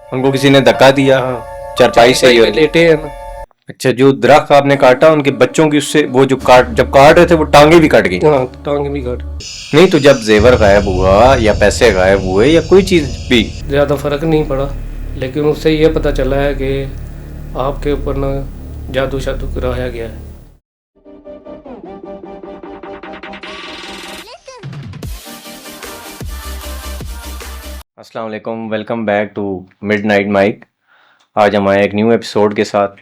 उनको किसी ने धक्का दिया? हाँ, चारपाई से ही? लेटे हैं ना। अच्छा, जो दरख्त आपने काटा उनके बच्चों की उससे वो जो जब काट रहे थे वो टांगे भी कट गई? हाँ, टांग भी काट। नहीं तो जब जेवर गायब हुआ या पैसे गायब हुए या कोई चीज भी? ज़्यादा फर्क नहीं पड़ा, लेकिन उससे ये पता चला है कि आपके ऊपर ना जादू शादू कराया गया है। अस्सलाम वालेकुम, welcome back to Midnight Mic. आज हम आए एक न्यू एपिसोड के साथ।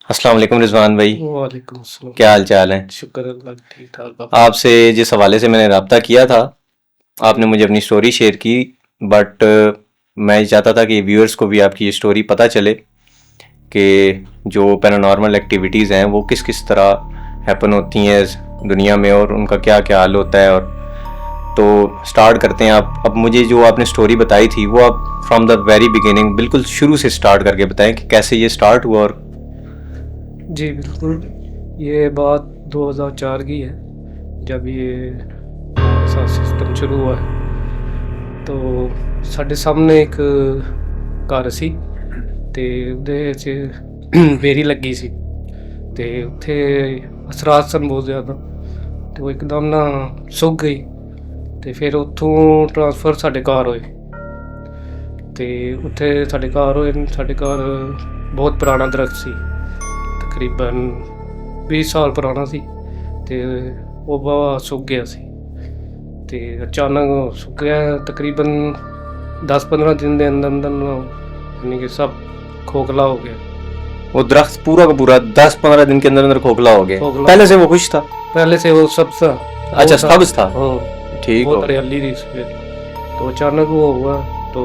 अस्सलाम वालेकुम रिजवान भाई, वालेकुम अस्सलाम। क्या हाल चाल है? शुक्र अल्लाह का, ठीक ठाक बाबा। आपसे जिस हवाले से मैंने रब्ता किया था, आपने मुझे अपनी स्टोरी शेयर की, बट मैं चाहता था कि व्यूअर्स को भी आपकी ये स्टोरी पता चले कि जो पैरानॉर्मल एक्टिविटीज़ हैं वो किस किस तरह हैपन होती हैं इस दुनिया में और उनका क्या क्या हाल होता है। और तो स्टार्ट करते हैं। आप अब मुझे जो आपने स्टोरी बताई थी वो आप फ्रॉम द वेरी बिगिनिंग बिल्कुल शुरू से स्टार्ट करके बताएं कि कैसे ये स्टार्ट हुआ। और जी बिल्कुल, ये बात 2004 की है जब ये ऐसा सिस्टम शुरू हुआ है। तो ਸਾਡੇ ਸਾਹਮਣੇ ਇੱਕ ਘਰ ਸੀ ਤੇ ਉਹਦੇ 'ਚ ਬੇਰੀ ਲੱਗੀ ਸੀ ਤੇ ਉੱਥੇ ਅਸਰਾਤ ਸਨ ਬਹੁਤ ਜ਼ਿਆਦਾ, ਤੇ ਉਹ ਇੱਕਦਮ ਨਾ ਸੁੱਕ ਗਈ ਤੇ ਫਿਰ ਉੱਥੋਂ ਟ੍ਰਾਂਸਫਰ ਸਾਡੇ ਘਰ ਹੋਏ ਤੇ ਉੱਥੇ ਸਾਡੇ ਘਰ ਹੋਏ। ਸਾਡੇ ਘਰ ਬਹੁਤ ਪੁਰਾਣਾ ਦਰਖਤ ਸੀ, ਤਕਰੀਬਨ 20 ਸਾਲ ਪੁਰਾਣਾ ਸੀ ਤੇ ਉਹ ਬਾਵਾ ਸੁੱਕ ਗਿਆ ਸੀ ਤੇ ਅਚਾਨਕ ਸੁੱਕ ਗਿਆ। ਤਕਰੀਬਨ 10-15 दिन के अंदर अंदर यानी कि सब खोखला हो गया। वो दरख्त पूरा का पूरा 10-15 दिन के अंदर अंदर खोखला हो गया? पहले से वो खुश था? पहले से वो सब सा अच्छा, सब्ज था। हाँ, ठीक हो। बहुत हरियाली थी उसमें। तो अचानक वो हुआ तो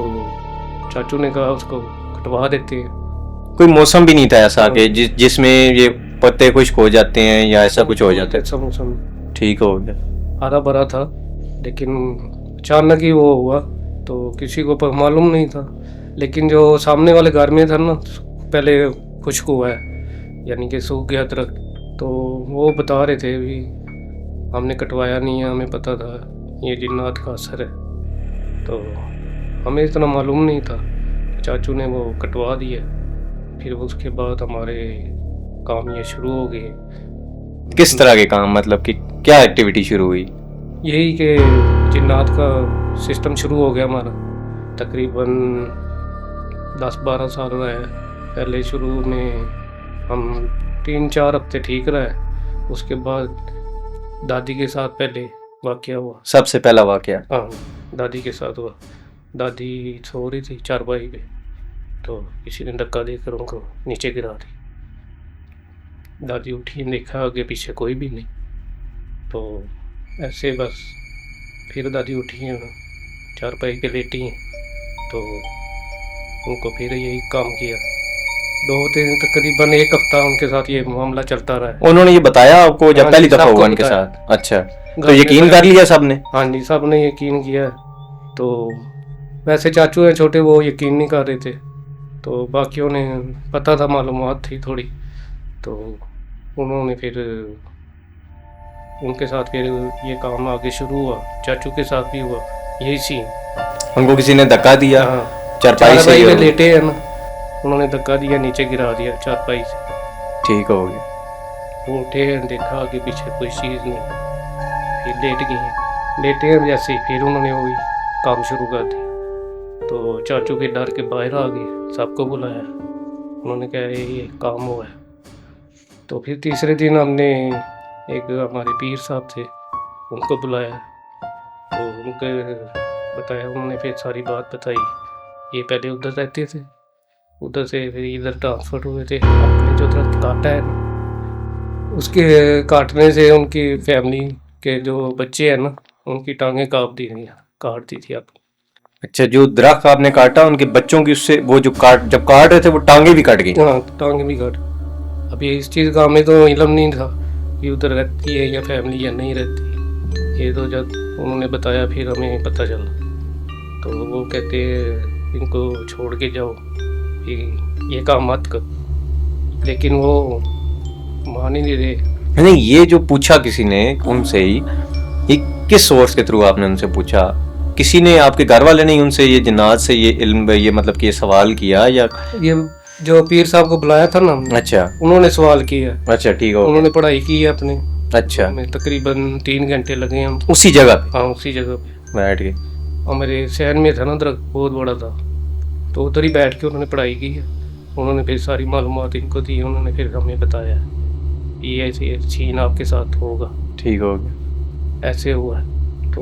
चाचू ने कहा उसको कटवा देते हैं। कोई मौसम भी नहीं था ऐसा कि जिसमें ये पत्ते खुश्क हो जाते हैं या ऐसा कुछ हो जाता है? ऐसा मौसम ठीक हो गया। हरा भरा था, लेकिन अचानक ही वो हुआ तो किसी को मालूम नहीं था। लेकिन जो सामने वाले घर में था ना, पहले खुश्क हुआ है यानी कि सूख गया दरख्त, तो वो बता रहे थे भी हमने कटवाया नहीं है, हमें पता था ये जिन्नात का असर है। तो हमें इतना मालूम नहीं था। चाचू ने वो कटवा दिया, फिर उसके बाद हमारे काम ये शुरू हो गए। किस तरह के काम, मतलब कि क्या एक्टिविटी शुरू हुई? यही कि जिन्नात का सिस्टम शुरू हो गया हमारा। तकरीबन 10-12 साल रहा है। पहले शुरू में हम 3-4 हफ्ते ठीक रहे, उसके बाद दादी के साथ पहले वाक़या हुआ। सबसे पहला वाक़या? हाँ, दादी के साथ हुआ। दादी सो रही थी चारपाई पे, तो किसी ने धक्का देकर उनको नीचे गिरा दी। दादी उठी, देखा आगे पीछे कोई भी नहीं, तो ऐसे बस फिर दादी उठी हैं, चारपाई पे लेटी हैं, तो उनको फिर यही काम किया। 2-3 तकरीबन 1 हफ्ता उनके साथ ये मामला चलता रहा। उन्होंने ये बताया आपको जब हाँ पहली जी, दफा सबको हुआ उनके बताया। साथ? अच्छा, घर तो में यकीन बताया। कर लिया सबने? हाँ जी, सब ने यकीन किया। तो वैसे चाचू हैं छोटे, वो यकीन नहीं कर रहे थे, तो बाकियों ने पता था, मालूमात थी थोड़ी, तो उन्होंने फिर उनके साथ फिर ये काम आगे शुरू हुआ। चाचू के साथ भी हुआ यही सीन। उनको किसी ने धक्का दिया? हाँ, चारपाई से? पे लेटे हैं ना, उन्होंने धक्का दिया, नीचे गिरा दिया चारपाई से। ठीक हो गया। वो उठे हैं, देखा आगे पीछे कोई चीज़ नहीं, फिर लेट गए हैं। लेटे हैं जैसे ही फिर उन्होंने वही काम शुरू कर दिया। तो चाचू के डर के बाहर आ गए, सबको बुलाया, उन्होंने कहा ये काम हुआ है। तो फिर तीसरे दिन हमने एक हमारे पीर साहब थे, उनको बुलाया, तो उनके बताया, उन्होंने फिर सारी बात बताई। ये पहले उधर रहते थे, उधर से फिर इधर ट्रांसफ़र हुए थे। आपने जो दरख्त काटा है ना, उसके काटने से उनकी फैमिली के जो बच्चे हैं ना, उनकी टांगें काट दी थी आप। अच्छा, जो दरख्त आपने काटा उनके बच्चों की उससे वो जो जब काट रहे थे वो टांगे भी कट गई? हाँ, टांगें भी काट। अभी इस चीज़ का हमें तो इल्म नहीं था कि उधर रहती है या फैमिली या नहीं रहती। ये तो जब उन्होंने बताया फिर हमें पता चला। तो वो कहते इनको छोड़ के जाओ, ये काम मत कर, लेकिन वो मान ही नहीं रहे। नहीं, ये जो पूछा किसी ने उनसे ही, ये किस सोर्स के थ्रू आपने उनसे पूछा? किसी ने, आपके घर वाले ने उनसे ये जिन्नात से ये इल्म, ये मतलब कि ये सवाल किया या? ये जो पीर साहब को बुलाया था ना, अच्छा उन्होंने सवाल किया। अच्छा, ठीक हो। उन्होंने पढ़ाई की है अपने। अच्छा, हमें तकरीबन 3 घंटे लगे हम। उसी जगह पे हाँ, उसी जगह पे बैठ के? और मेरे शहर में था ना दरख्त, बहुत बड़ा था, तो उधर ही बैठ के उन्होंने पढ़ाई की है। उन्होंने फिर सारी मालूमात इनको दी, उन्होंने फिर हमें बताया ये ऐसे सीन आपके साथ होगा, ठीक हो गया। ऐसे हुआ है। तो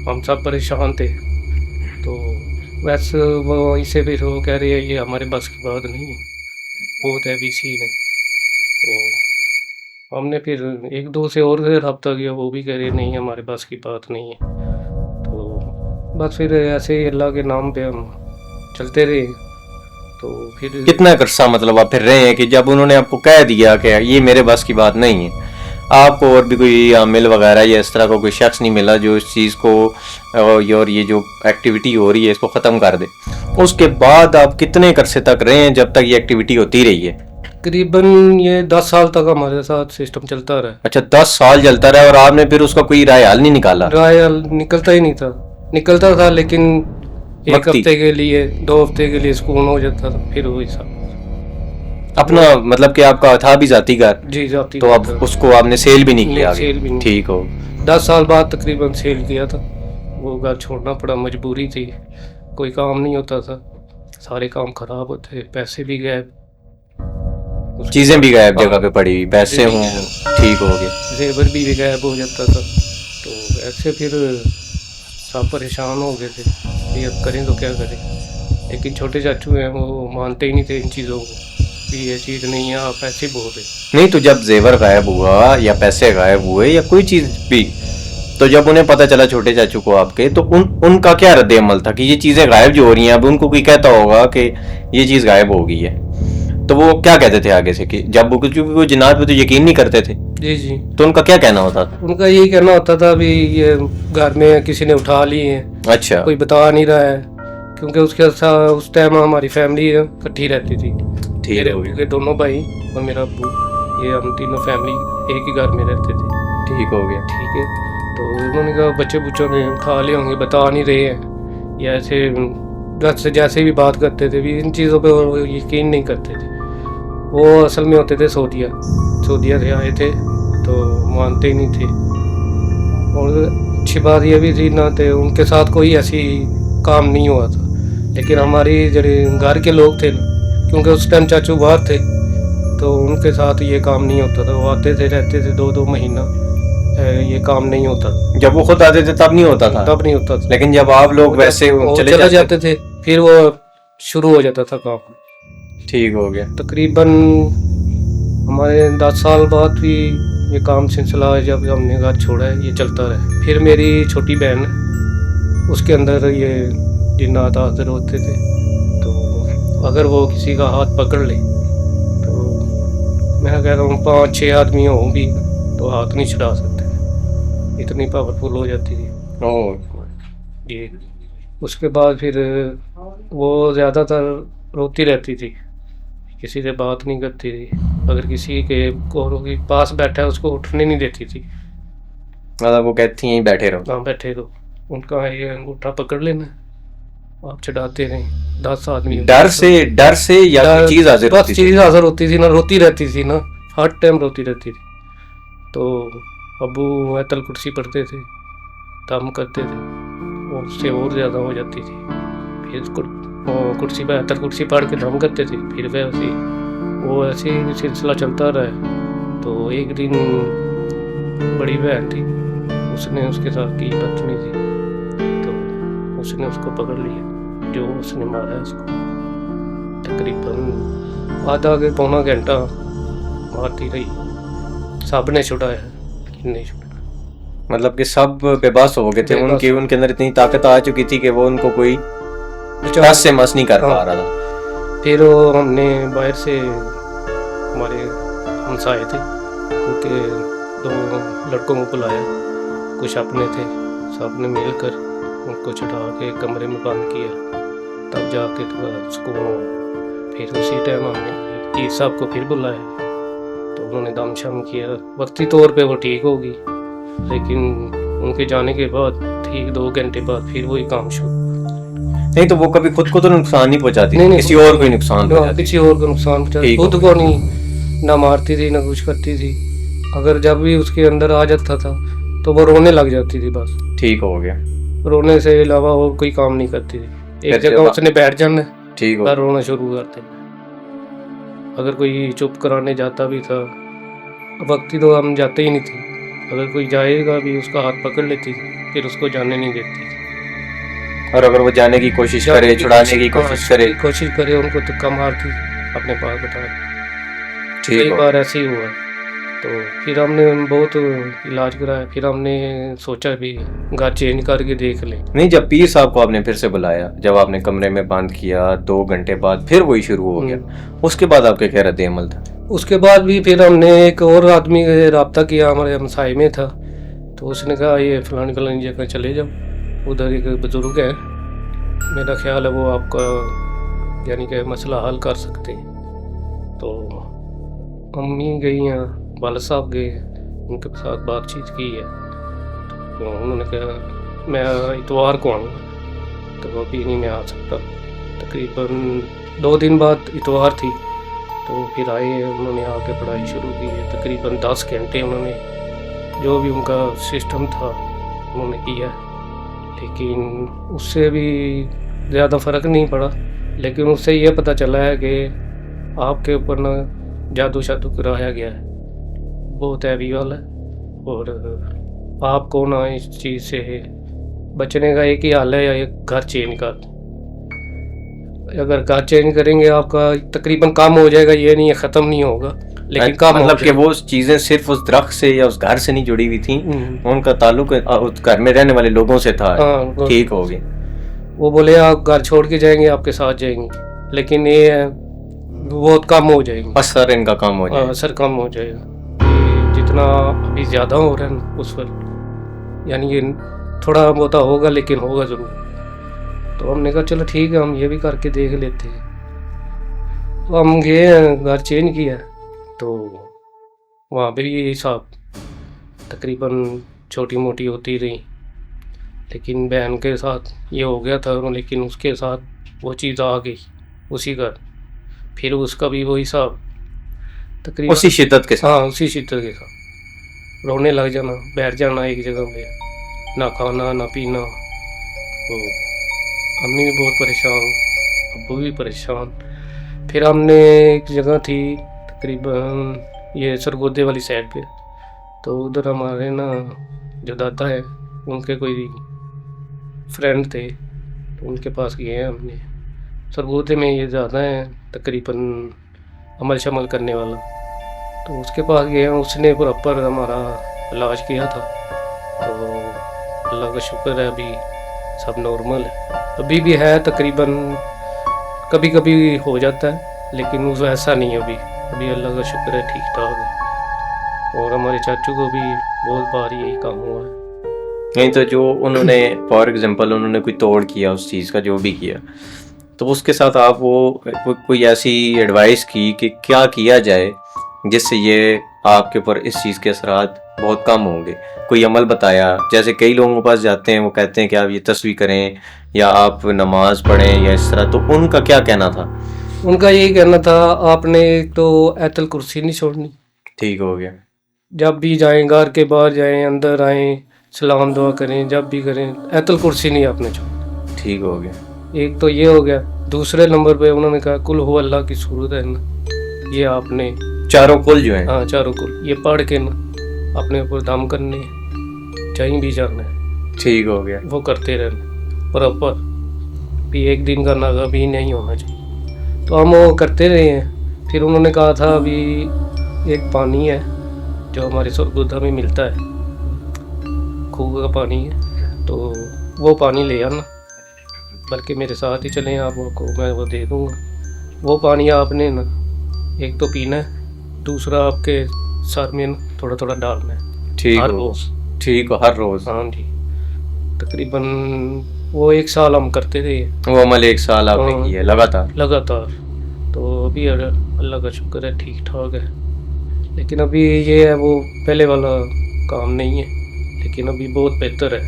हम सब परेशान थे। तो वैसे वो वहीं से फिर वो कह रहे हैं ये हमारे बस की बात नहीं है, बहुत हैवी सीन है। तो हमने फिर एक दो से और से रब्ता किया, वो भी कह रहे नहीं हमारे बस की बात नहीं है। तो बस फिर ऐसे ही अल्लाह के नाम पे हम चलते रहे। तो फिर कितना अरसा मतलब आप फिर रहे हैं कि जब उन्होंने आपको कह दिया कि ये मेरे बस की बात नहीं है, आपको और भी कोई आमिल वगैरह या इस तरह का कोई शख्स नहीं मिला जो इस चीज़ को और ये जो एक्टिविटी हो रही है इसको ख़त्म कर दे? उसके बाद आप कितने अरसे तक रहे हैं जब तक ये एक्टिविटी होती रही है? तकरीबन ये 10 साल तक हमारे साथ सिस्टम चलता रहा। अच्छा, 10 साल चलता रहा और आपने फिर उसका कोई राय हल नहीं निकाला? राय निकलता ही नहीं था, निकलता था लेकिन एक वक्ती। हफ्ते के लिए, 2 हफ्ते के लिए सुकून हो जाता था, फिर वही सब। अपना मतलब कि आपका था भी जाती घर, जी जाती तो अब उसको आपने सेल भी नहीं नहीं, किया? सेल भी नहीं। ठीक हो। 10 साल बाद तकरीबन सेल किया था। वो घर छोड़ना पड़ा, मजबूरी थी, कोई काम नहीं होता था, सारे काम खराब होते, पैसे भी गए, चीज़ें भी गायब जगह पे पड़ी हुई, पैसे जी। हों, ठीक हो गए। जेवर भी गायब हो जाता था। तो ऐसे फिर सब परेशान हो गए थे कि अब करें तो क्या करें। लेकिन छोटे चाचू हैं, वो मानते ही नहीं थे इन चीज़ों को कि ये चीज़ नहीं है, आप ऐसे बोल रहे। नहीं, तो जब जेवर गायब हुआ या पैसे गायब हुए या कोई चीज़ भी, तो जब उन्हें पता चला छोटे चाचू को आपके, तो उनका क्या रद्द अमल था कि ये चीज़ें गायब जो हो रही हैं? अब उनको कोई कहता होगा कि ये चीज़ गायब हो गई है, तो वो क्या कहते थे आगे से? कि जब वो, क्योंकि वो जिन्नात पे तो यकीन नहीं करते थे, जी जी। तो उनका क्या कहना होता था? उनका यही कहना होता था भी ये घर में किसी ने उठा लिए हैं, अच्छा, कोई बता नहीं रहा है, क्योंकि उसके साथ उस टाइम हमारी फैमिली इकट्ठी रहती थी। ठीक मेरे हो अब्बू गया। के दोनों भाई और मेरा अब्बू, ये हम तीनों फैमिली एक ही घर में रहते थे। ठीक हो गया। ठीक है। तो उन्होंने कहा बच्चे बुच्चों ने उठा लिए होंगे, बता नहीं रहे हैं, या ऐसे दस से जैसे भी बात करते थे भी, इन चीज़ों पे वो यकीन नहीं करते थे। वो असल में होते थे सऊदीया से आए थे, तो मानते ही नहीं थे। और अच्छी बात ये भी थी ना, थे उनके साथ कोई ऐसी काम नहीं हुआ था। लेकिन हमारी जड़े घर के लोग थे ना, क्योंकि उस टाइम चाचू बाहर थे, तो उनके साथ ये काम नहीं होता था। वो आते थे, रहते थे 2-2 महीना, ये काम नहीं होता था। जब वो खुद आते थे तब नहीं होता था? तब नहीं होता था। लेकिन जब आप लोग वैसे वो चले जाते थे, फिर वो शुरू हो जाता था काम। ठीक हो गया। तकरीबन हमारे 10 साल बाद भी ये काम सिलसिला है, जब हमने घर छोड़ा है, ये चलता रहा। फिर मेरी छोटी बहन है, उसके अंदर ये जिन्नात हाजिर होते थे। तो अगर वो किसी का हाथ पकड़ ले, तो मैं कह रहा हूँ 5-6 आदमी हों भी तो हाथ नहीं छुड़ा सकते, इतनी पावरफुल हो जाती थी ओह, ये। उसके बाद फिर वो ज़्यादातर रोती रहती थी, किसी से बात नहीं करती थी। अगर किसी के के पास बैठा है उसको उठने नहीं देती थी। मतलब वो कहती हैं बैठे रहो। वहाँ बैठे तो उनका ये अंगूठा पकड़ लेना, आप चढ़ाते रहें। 10 आदमी डर से या कोई चीज हाजिर बस होती थी? चीज़ हाजिर होती थी ना, रोती रहती थी ना, हर टाइम रोती रहती थी। तो अबू आयतल कुर्सी पढ़ते थे, दम करते थे, वो उससे और ज़्यादा हो जाती थी। फिर वो कुर्सी पर आयतल कुर्सी पढ़ के दम करते थे, फिर वैसे वो ऐसे ही सिलसिला चलता रहा। तो एक दिन बड़ी बहन थी, उसने उसके साथ की बदतमीजी, तो उसने उसको पकड़ लिया, जो उसने मारा है उसको। तकरीबन आधा के पौना घंटा मारती रही, सब ने छुड़ाया, लेकिन नहीं छुड़ा। मतलब कि सब बेबस हो गए थे, बेबस। उनके अंदर इतनी ताकत आ चुकी थी कि वो उनको कोई टस से मस नहीं कर पा रहा था। फिर वो हमने बाहर से, हमारे हमसाए थे, उनके 2 लड़कों को बुलाया, कुछ अपने थे, सब ने मिलकर उनको चढ़ा के कमरे में बंद किया, तब जाके थोड़ा सुकून हुआ। फिर उसी टाइम हमने पीर साहब को फिर बुलाया, तो उन्होंने दम शम किया। वक्ती तौर पे वो ठीक होगी, लेकिन उनके जाने के बाद ठीक 2 घंटे बाद फिर वही काम शुरू। नहीं तो वो कभी खुद को तो नुकसान नहीं पहुंचाती, नहीं, किसी और को ही नुकसान ना, पहुंचाती। किसी और को नुकसान पहुंचाती, ठीक खुद को नहीं, ना मारती थी ना कुछ करती थी। अगर जब भी उसके अंदर आ जाता था तो वो रोने लग जाती थी बस। ठीक हो गया। रोने से अलावा और कोई काम नहीं करती थी। एक फिर जगह जब- उसने बैठ जाना, ठीक हो फिर रोना शुरू करते। अगर कोई चुप कराने जाता भी था, वक्त ही तो हम जाते ही नहीं थे। अगर कोई जाएगा भी उसका हाथ पकड़ लेती थी, फिर उसको जाने नहीं देती थी। और अगर वो जाने की कोशिश जाने करे, की छुड़ाने की हाँ, कोशिश करे, कोशिश करे उनको तो कम मारती अपने पास बता। ठीक कई हो। बार ऐसे ही हुआ। तो फिर हमने बहुत इलाज कराया, फिर हमने सोचा भी घर चेंज करके देख ले। नहीं, जब पीर साहब को आपने फिर से बुलाया, जब आपने कमरे में बंद किया 2 घंटे बाद फिर वही शुरू हो गया, उसके बाद आपके क्या रद्द अमल था? उसके बाद भी फिर हमने एक और आदमी से रब्ता किया, हमारे हमसाए में था। तो उसने कहा ये फलानी फलानी जगह चले जाओ, उधर एक बुजुर्ग है, मेरा ख्याल है वो आपका यानी कि मसला हल कर सकते हैं। तो अम्मी गई हैं, वाला साहब गए, उनके साथ बातचीत की है। तो उन्होंने कहा मैं इतवार को आऊँगा, तो अभी नहीं मैं आ सकता। तकरीबन 2 दिन बाद इतवार थी, तो फिर आए, उन्होंने आके पढ़ाई शुरू की है। तकरीबन 10 घंटे उन्होंने जो भी उनका सिस्टम था उन्होंने किया, लेकिन उससे भी ज़्यादा फ़र्क नहीं पड़ा। लेकिन उससे ये पता चला है कि आपके ऊपर ना जादू शादू कराया गया है, बहुत हैवी वाला है। और आपको ना इस चीज़ से बचने का एक ही हल है, या एक घर चेंज कर। अगर घर चेंज करेंगे आपका तकरीबन काम हो जाएगा, ये नहीं है ख़त्म नहीं होगा, लेकिन काम हो मतलब कि जाएगा। वो चीजें सिर्फ उस दरख्त से या उस घर से नहीं जुड़ी हुई थी, हम्म, उनका ताल्लुक उस घर में रहने वाले लोगों से था। हाँ, ठीक हो गया। वो बोले आप घर छोड़ के जाएंगे, आपके साथ जाएंगे, लेकिन ये है बहुत कम हो जाएंगे। असर इनका कम हो जाए। असर कम हो जाएगा। ये जितना अभी ज़्यादा हो रहा है ना, उस पर यानी ये थोड़ा बहुत होगा, लेकिन होगा ज़रूर। तो हमने कहा चलो ठीक है, हम ये भी करके देख लेते हैं। तो हम गए हैं, घर चेंज किया, तो वहाँ पे भी यही हिसाब तकरीबन छोटी मोटी होती रही। लेकिन बहन के साथ ये हो गया था, लेकिन उसके साथ वो चीज़ आ गई उसी घर, फिर उसका भी वही हिसाब तकरीबन उसी शिद्दत के साथ। हाँ, उसी शिद्दत के साथ रोने लग जाना, बैठ जाना एक जगह पे, ना खाना ना पीना। तो अम्मी भी बहुत परेशान, अब्बू भी परेशान। फिर हमने एक जगह थी तकरीबन ये सरगोदे वाली साइड पे, तो उधर हमारे ना जो दादा है उनके कोई फ्रेंड थे, तो उनके पास गए हैं हमने। सरगोदे में ये ज़्यादा है तकरीबन अमल शमल करने वाला, तो उसके पास गए हैं। उसने प्रॉपर हमारा इलाज किया था, तो अल्लाह का शुक्र है अभी सब नॉर्मल है। अभी भी है तकरीबन, कभी कभी हो जाता है, लेकिन वो ऐसा नहीं है। अभी अल्लाह का शुक्र है ठीक ठाक है। और हमारे चाचू को भी बहुत बार यही काम हुआ है। नहीं तो जो उन्होंने फॉर एग्जांपल उन्होंने कोई तोड़ किया उस चीज़ का, जो भी किया, तो उसके साथ आप कोई ऐसी एडवाइस की कि क्या किया जाए जिससे ये आपके ऊपर इस चीज़ के असरात बहुत कम होंगे? कोई अमल बताया? जैसे कई लोगों के पास जाते हैं, वो कहते हैं कि आप ये तस्वीर करें या आप नमाज पढ़ें या इस तरह, तो उनका क्या कहना था? उनका यही कहना था आपने तो आयतुल कुर्सी नहीं छोड़नी। ठीक हो गया। जब भी जाएं, घर के बाहर जाएं, अंदर आएं, सलाम दुआ करें, जब भी करें आयतुल कुर्सी नहीं आपने छोड़नी। ठीक हो गया। एक तो ये हो गया। दूसरे नंबर पे उन्होंने कहा कुल हु अल्लाह की सूरत है ना, ये आपने चारों कुल जो हैं, हाँ चारों कुल ये पढ़ के ना अपने ऊपर दम करने, कहीं भी जाना है ठीक हो गया। वो करते रहना प्रॉपर, भी एक दिन का नागा भी नहीं होना चाहिए। तो हम वो करते रहे हैं। फिर उन्होंने कहा था अभी एक पानी है जो हमारे सरगोदा में मिलता है, खूह का पानी है, तो वो पानी ले आना, बल्कि मेरे साथ ही चलें आपको मैं वो दे दूँगा। वो पानी आपने ना एक तो पीना है, दूसरा आपके सर में ना थोड़ा थोड़ा डालना है ठीक हर हो। रोज़। ठीक हो, हर रोज़। हाँ जी, तकरीबन वो 1 साल हम करते थे वो अमल 1 साल आपने हाँ। किया लगातार? लगातार। तो अभी अल्लाह का शुक्र है ठीक ठाक है। लेकिन अभी ये है वो पहले वाला काम नहीं है, लेकिन अभी बहुत बेहतर है।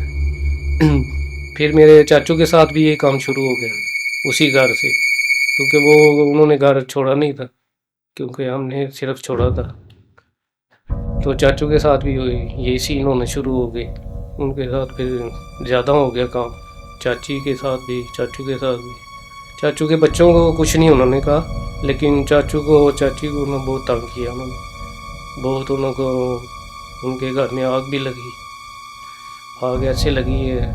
फिर मेरे चाचू के साथ भी ये काम शुरू हो गया उसी घर से, क्योंकि वो उन्होंने घर छोड़ा नहीं था, क्योंकि हमने सिर्फ छोड़ा था। तो चाचू के साथ भी यही सीन होने शुरू हो गए, उनके साथ फिर ज़्यादा हो गया काम, चाची के साथ भी, चाचू के साथ भी। चाचू के बच्चों को कुछ नहीं उन्होंने कहा, लेकिन चाचू को और चाची को उन्होंने बहुत तंग किया, उन्होंने बहुत, उनको उनके घर में आग भी लगी, आग ऐसे लगी है,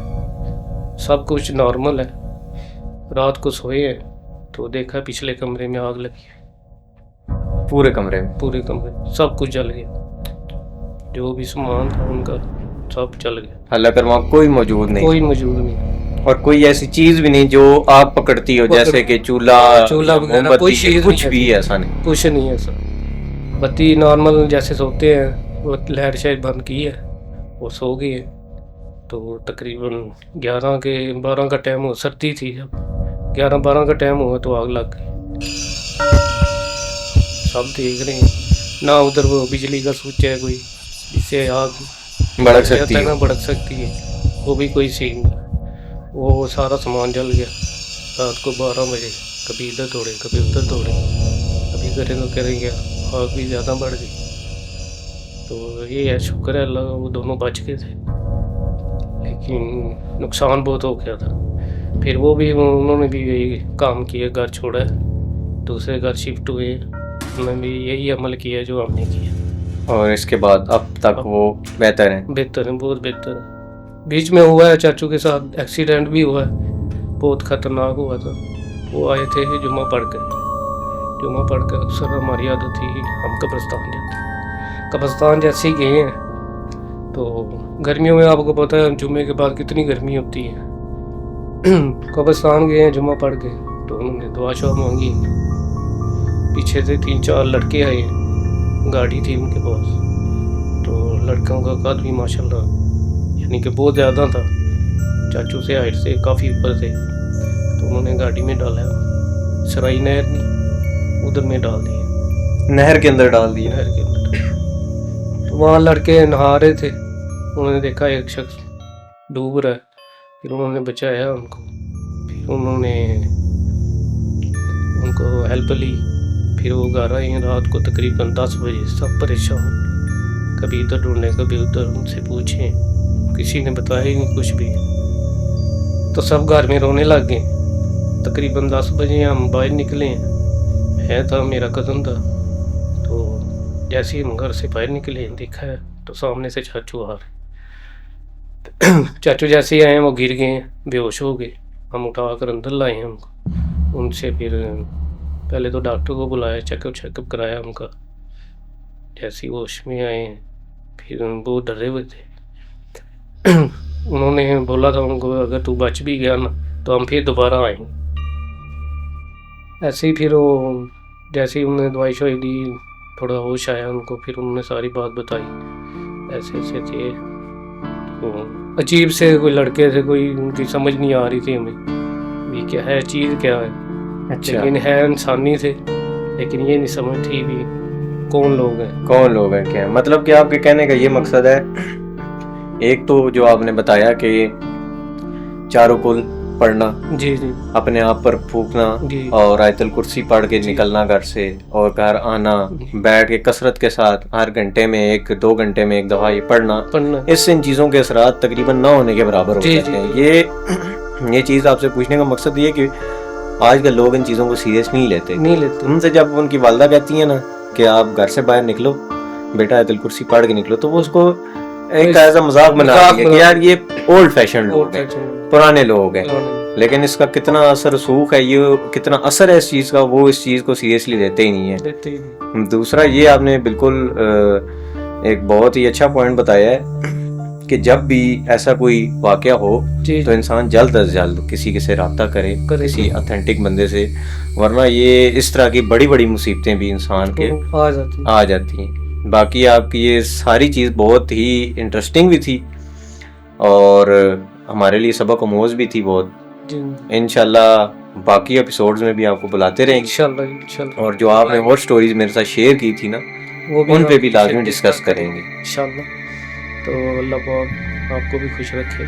सब कुछ नॉर्मल है। रात को सोए हैं तो देखा पिछले कमरे में आग लगी है, पूरे कमरे में? पूरे कमरे सब कुछ जल गया, जो भी सामान था उनका सब जल गया। हालांकि वहाँ कोई मौजूद नहीं, कोई मौजूद नहीं, और कोई ऐसी चीज भी नहीं जो आग पकड़ती हो, जैसे कि चूल्हा वगैरह मोमबत्ती, कोई चीज कुछ भी ऐसा नहीं? कुछ नहीं है सर, बत्ती नॉर्मल जैसे सोते हैं वो लाइट शायद बंद की है, वो सो गई है। तो तकरीबन 11 का टाइम हो, सर्दी थी जब, 11-12 का टाइम हुआ तो आग लग गई। सब देख रहे हैं ना, उधर वो बिजली का स्विच है कोई, इससे आग भड़क सकती है, ना भड़क सकती है, वो भी कोई सीन नहीं। वो सारा सामान जल गया रात को 12 बजे, कभी इधर तोड़े कभी उधर तोड़े, अभी करें तो करेंगे, आग भी ज़्यादा बढ़ गई। तो ये है, शुक्र है अल्लाह, वो दोनों बच गए थे, लेकिन नुकसान बहुत हो गया था। फिर वो भी, उन्होंने भी यही काम किया, घर छोड़ा, दूसरे घर शिफ्ट हुए, उन्होंने भी यही अमल किया जो हमने किया। और इसके बाद अब तक वो बेहतर है? बेहतर है, बहुत बेहतर है। बीच में हुआ है चाचू के साथ एक्सीडेंट भी हुआ है, बहुत ख़तरनाक हुआ था। वो आए थे जुम्मा पढ़ कर अक्सर हमारी आदत थी हम कब्रिस्तान जाते, कब्रिस्तान जैसे ही गए हैं तो गर्मियों में आपको पता है जुम्मे के बाद कितनी गर्मी होती है। कब्रिस्तान गए हैं जुम्मा पढ़ के, तो उन्होंने दुआ शुआ मांगी, पीछे से 3-4 लड़के आए, गाड़ी थी उनके पास, तो लड़कों का कद भी माशाल्लाह यानी कि बहुत ज़्यादा था, चाचू से हाइट से काफ़ी ऊपर थे। तो उन्होंने गाड़ी में डाला, सराई नहर नहीं उधर में डाल दिया, नहर के अंदर डाल दिया? नहर के अंदर। तो वहाँ लड़के नहा रहे थे, उन्होंने देखा एक शख्स डूब रहा है, फिर उन्होंने बचाया उनको, फिर उन्होंने उनको हेल्प ली, फिर वो घर आए हैं रात को तकरीबन 10 बजे, सब परेशान, कभी इधर ढूंढे कभी उधर, उनसे पूछे, किसी ने बताया ही नहीं कुछ भी। तो सब घर में रोने लग गए। तकरीबन 10 बजे हम बाहर निकले हैं, था मेरा कज़न था, तो जैसे ही हम घर से बाहर निकले देखा है तो सामने से चाचू आ रहे। चाचू जैसे ही आए वो गिर गए, बेहोश हो गए, हम उठा कर अंदर लाए हैं उनको। उनसे फिर पहले तो डॉक्टर को बुलाया, चेकअप कराया उनका, जैसे ही होश में आए फिर वो डरे हुए थे। उन्होंने बोला था उनको, अगर तू बच भी गया ना तो हम फिर दोबारा आएंगे। ऐसे ही फिर वो जैसे ही उन्होंने दवाई शवाई दी, थोड़ा होश आया उनको, फिर उन्होंने सारी बात बताई, ऐसे ऐसे थे। तो अजीब से कोई लड़के थे, कोई उनकी समझ नहीं आ रही थी हमें भी क्या है, चीज़ क्या है। अच्छा। लेकिन है इंसानी थे, लेकिन ये नहीं समझ थी भी कौन लोग हैं क्या है। मतलब कि आपके कहने का ये मकसद है, एक तो जो आपने बताया कि चारों कुल पढ़ना, जी जी, अपने आप पर फूकना, और आयतल कुर्सी पढ़ के निकलना घर से, और घर आना, बैठ के कसरत के साथ हर घंटे में 1-2 घंटे में एक दफा ये पढ़ना, इससे इन चीज़ों के असरात तकरीबन ना होने के बराबर हो जाते हैं। ये चीज़ आपसे पूछने का मकसद ये कि आजकल लोग इन चीज़ों को सीरियस नहीं लेते। उनसे जब उनकी वालदा कहती है ना कि आप घर से बाहर निकलो बेटा, आयतल कुर्सी पढ़ के निकलो, तो वो उसको एक ऐसा मजाक बना दिया कि यार ये ओल्ड फैशन लोग हैं, पुराने लोग हैं। लेकिन इसका कितना असर रसूख है, ये कितना असर है इस चीज़ का, वो इस चीज़ को सीरियसली लेते ही नहीं है। दूसरा ये आपने बिल्कुल एक बहुत ही अच्छा पॉइंट बताया है कि जब भी ऐसा कोई वाकया हो तो इंसान जल्द अज जल्द किसी से रब्ता करे, किसी ऑथेंटिक बंदे से, वरना ये इस तरह की बड़ी बड़ी मुसीबतें भी इंसान के आ जाती हैं। बाकी आपकी ये सारी चीज़ बहुत ही इंटरेस्टिंग भी थी और हमारे लिए सबक आमोज़ भी थी बहुत। इंशाल्लाह बाकी एपिसोड्स में भी आपको बुलाते रहेंगे इंशाल्लाह, और जो आपने और स्टोरीज मेरे साथ शेयर की थी ना, वो उन पे भी लाजमी डिस्कस करेंगे इंशाल्लाह। तो अल्लाह पाक आपको भी खुश रखे।